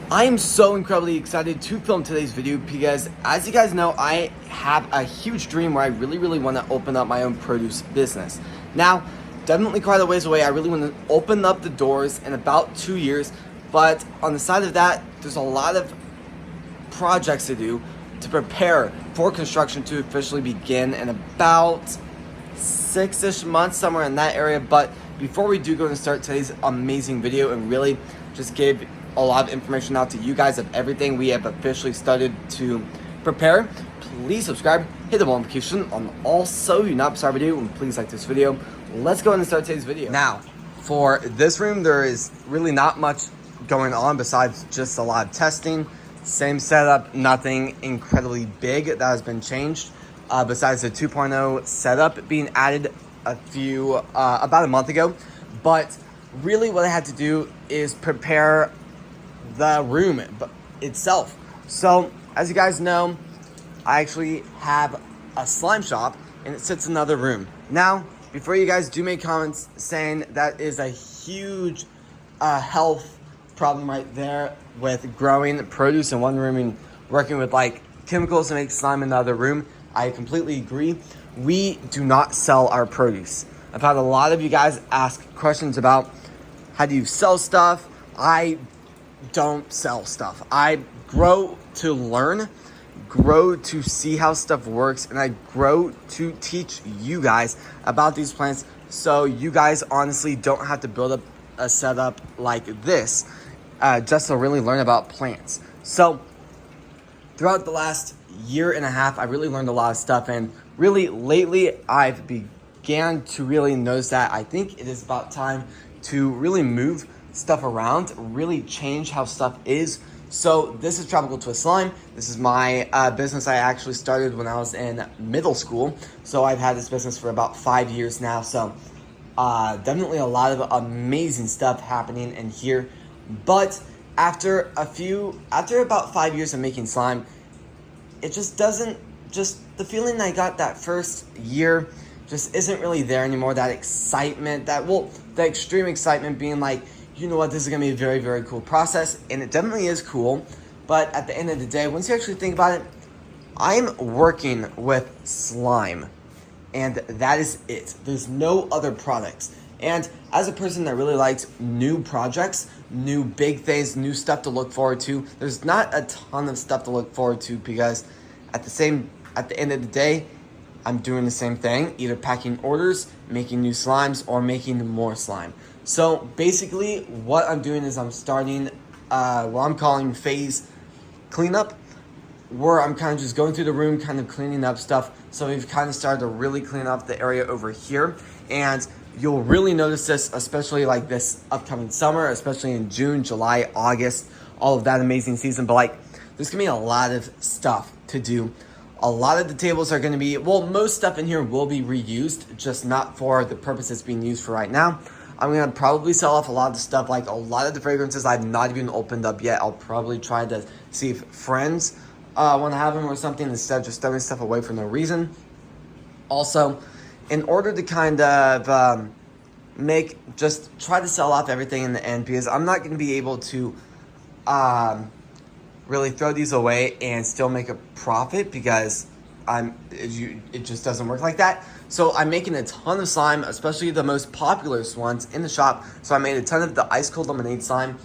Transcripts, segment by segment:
I am so incredibly excited to film today's video because, as you guys know, I have a huge dream where I really want to open up my own produce business. Now, definitely quite a ways away. I really want to open up the doors in about 2 years, but on the side of that, there's a lot of projects to do to prepare for construction to officially begin in about 6-ish months, somewhere in that area. But before we do go and start today's amazing video and really just give a lot of information out to you guys of everything we have officially started to prepare, please subscribe, hit the bell notification on all so you're not beside video, and please like this video. Let's go ahead and start today's video. Now, for this room, there is really not much going on besides just a lot of testing. Same setup, nothing incredibly big that has been changed. Besides the 2.0 setup being added about a month ago. But really what I had to do is prepare the room itself. So as you guys know, I actually have a slime shop and it sits in another room. Now, before you guys do make comments saying that is a huge health problem right there with growing produce in one room and working with like chemicals to make slime in the other room, I completely agree. We do not sell our produce. I've had a lot of you guys ask questions about how do you sell stuff. I don't sell stuff. I grow to learn, grow to see how stuff works, and I grow to teach you guys about these plants so you guys honestly don't have to build up a setup like this just to really learn about plants. So throughout the last year and a half, I really learned a lot of stuff, and really lately I've began to really notice that I think it is about time to really move stuff around, really change how stuff is. So this is Tropical Twist Slime. This is my business I actually started when I was in middle school. So I've had this business for about 5 years now. So definitely a lot of amazing stuff happening in here. But after about 5 years of making slime, it just doesn't, the feeling I got that first year just isn't really there anymore. That excitement, the extreme excitement being like, you know what, this is going to be a very cool process. And it definitely is cool. But at the end of the day, once you actually think about it, I'm working with slime. And that is it. There's no other products. And as a person that really likes new projects, new big things, new stuff to look forward to, there's not a ton of stuff to look forward to because at the end of the day, I'm doing the same thing, either packing orders, making new slimes, or making more slime. So basically what I'm doing is I'm starting what I'm calling phase cleanup, where I'm kind of just going through the room, kind of cleaning up stuff. So we've kind of started to really clean up the area over here. And you'll really notice this, especially like this upcoming summer, especially in June, July, August, all of that amazing season. But like, there's gonna be a lot of stuff to do. A lot of the tables are gonna be, most stuff in here will be reused, just not for the purpose it's being used for right now. I'm gonna probably sell off a lot of the stuff, like a lot of the fragrances I've not even opened up yet. I'll probably try to see if friends want to have them or something instead of just throwing stuff away for no reason. Also, in order to kind of try to sell off everything in the end, because I'm not gonna be able to really throw these away and still make a profit because it just doesn't work like that. So I'm making a ton of slime, especially the most popular ones in the shop. So I made a ton of the ice cold lemonade slime.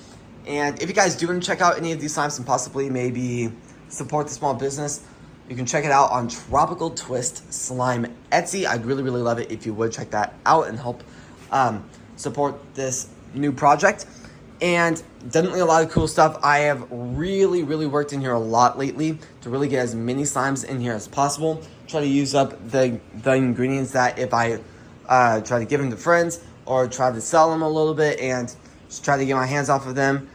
And if you guys do want to check out any of these slimes and possibly maybe support the small business, you can check it out on Tropical Twist Slime Etsy. I'd really love it if you would check that out and help support this new project. And definitely a lot of cool stuff. I have really worked in here a lot lately to really get as many slimes in here as possible. Try to use up the ingredients that if I try to give them to friends or try to sell them a little bit and just try to get my hands off of them,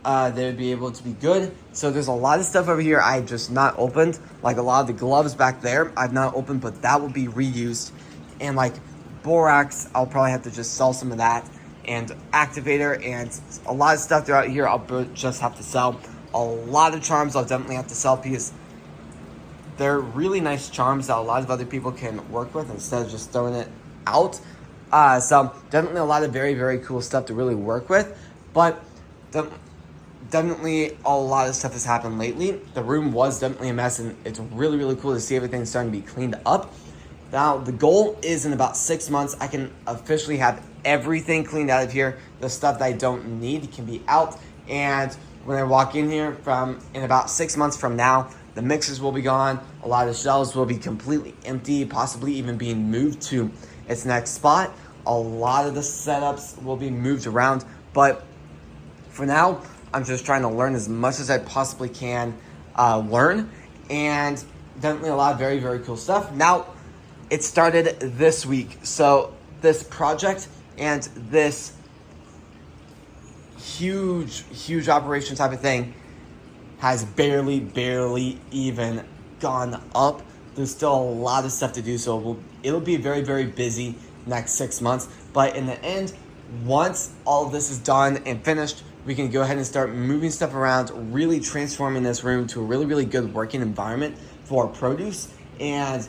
they would be able to be good. So there's a lot of stuff over here I've just not opened. Like a lot of the gloves back there I've not opened, but that will be reused. And like borax, I'll probably have to just sell some of that. And activator and a lot of stuff throughout here I'll just have to sell. A lot of charms I'll definitely have to sell because they're really nice charms that a lot of other people can work with instead of just throwing it out. So definitely a lot of very cool stuff to really work with. But definitely a lot of stuff has happened lately. The room was definitely a mess, and it's really, really cool to see everything starting to be cleaned up. Now, the goal is in about 6 months, I can officially have everything cleaned out of here. The stuff that I don't need can be out. And when I walk in here in about 6 months from now, the mixers will be gone. A lot of the shelves will be completely empty, possibly even being moved to its next spot. A lot of the setups will be moved around. But for now, I'm just trying to learn as much as I possibly can learn. And definitely a lot of very, very cool stuff. Now, it started this week. So this project and this huge operation type of thing has barely even gone up. There's still a lot of stuff to do, so it'll be very, very busy next 6 months. But in the end, once all of this is done and finished, we can go ahead and start moving stuff around, really transforming this room to a really, really good working environment for produce and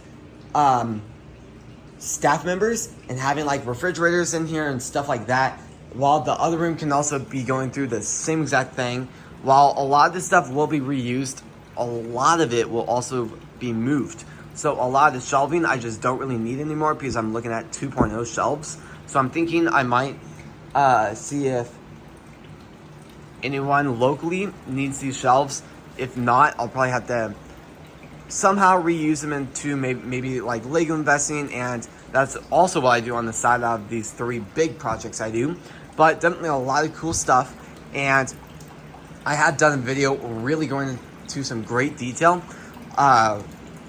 staff members, and having like refrigerators in here and stuff like that, while the other room can also be going through the same exact thing. While a lot of this stuff will be reused, a lot of it will also be moved. So a lot of the shelving I just don't really need anymore because I'm looking at 2.0 shelves. So I'm thinking I might see if anyone locally needs these shelves. If not, I'll probably have to somehow reuse them into maybe like Lego investing, and that's also what I do on the side of these 3 big projects I do. But definitely a lot of cool stuff, and I have done a video really going into some great detail.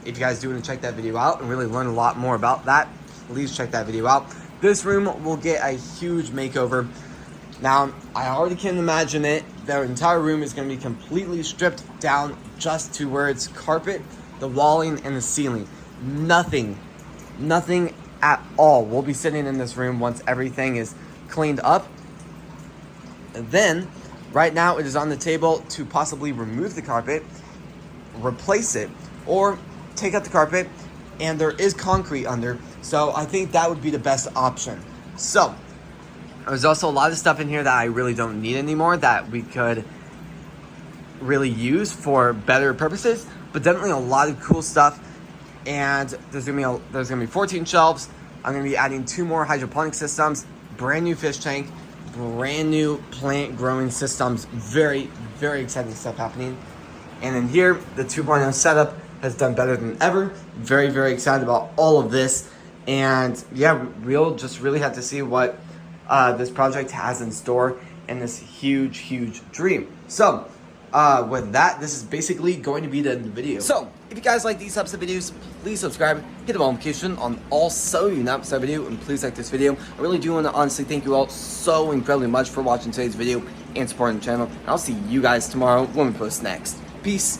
If you guys do want to check that video out and really learn a lot more about that, please check that video out. This room will get a huge makeover. Now, I already can imagine it. The entire room is going to be completely stripped down just to where it's carpet, the walling, and the ceiling. Nothing at all will be sitting in this room once everything is cleaned up. And then, right now, it is on the table to possibly remove the carpet, replace it, or take out the carpet, and there is concrete under, so I think that would be the best option. So, there's also a lot of stuff in here that I really don't need anymore that we could really use for better purposes, but definitely a lot of cool stuff. And there's gonna be 14 shelves. I'm gonna be adding 2 more hydroponic systems, brand new fish tank, brand new plant growing systems. Very, very exciting stuff happening. And in here, the 2.0 setup has done better than ever. Very, very excited about all of this. And yeah, we'll just really have to see what this project has in store in this huge dream. So with that, this is basically going to be the end of the video. So if you guys like these types of videos, please subscribe, hit the bell notification on all so you not miss a video, and please like this video. I really do want to honestly thank you all so incredibly much for watching today's video and supporting the channel. And I'll see you guys tomorrow when we post next. Peace.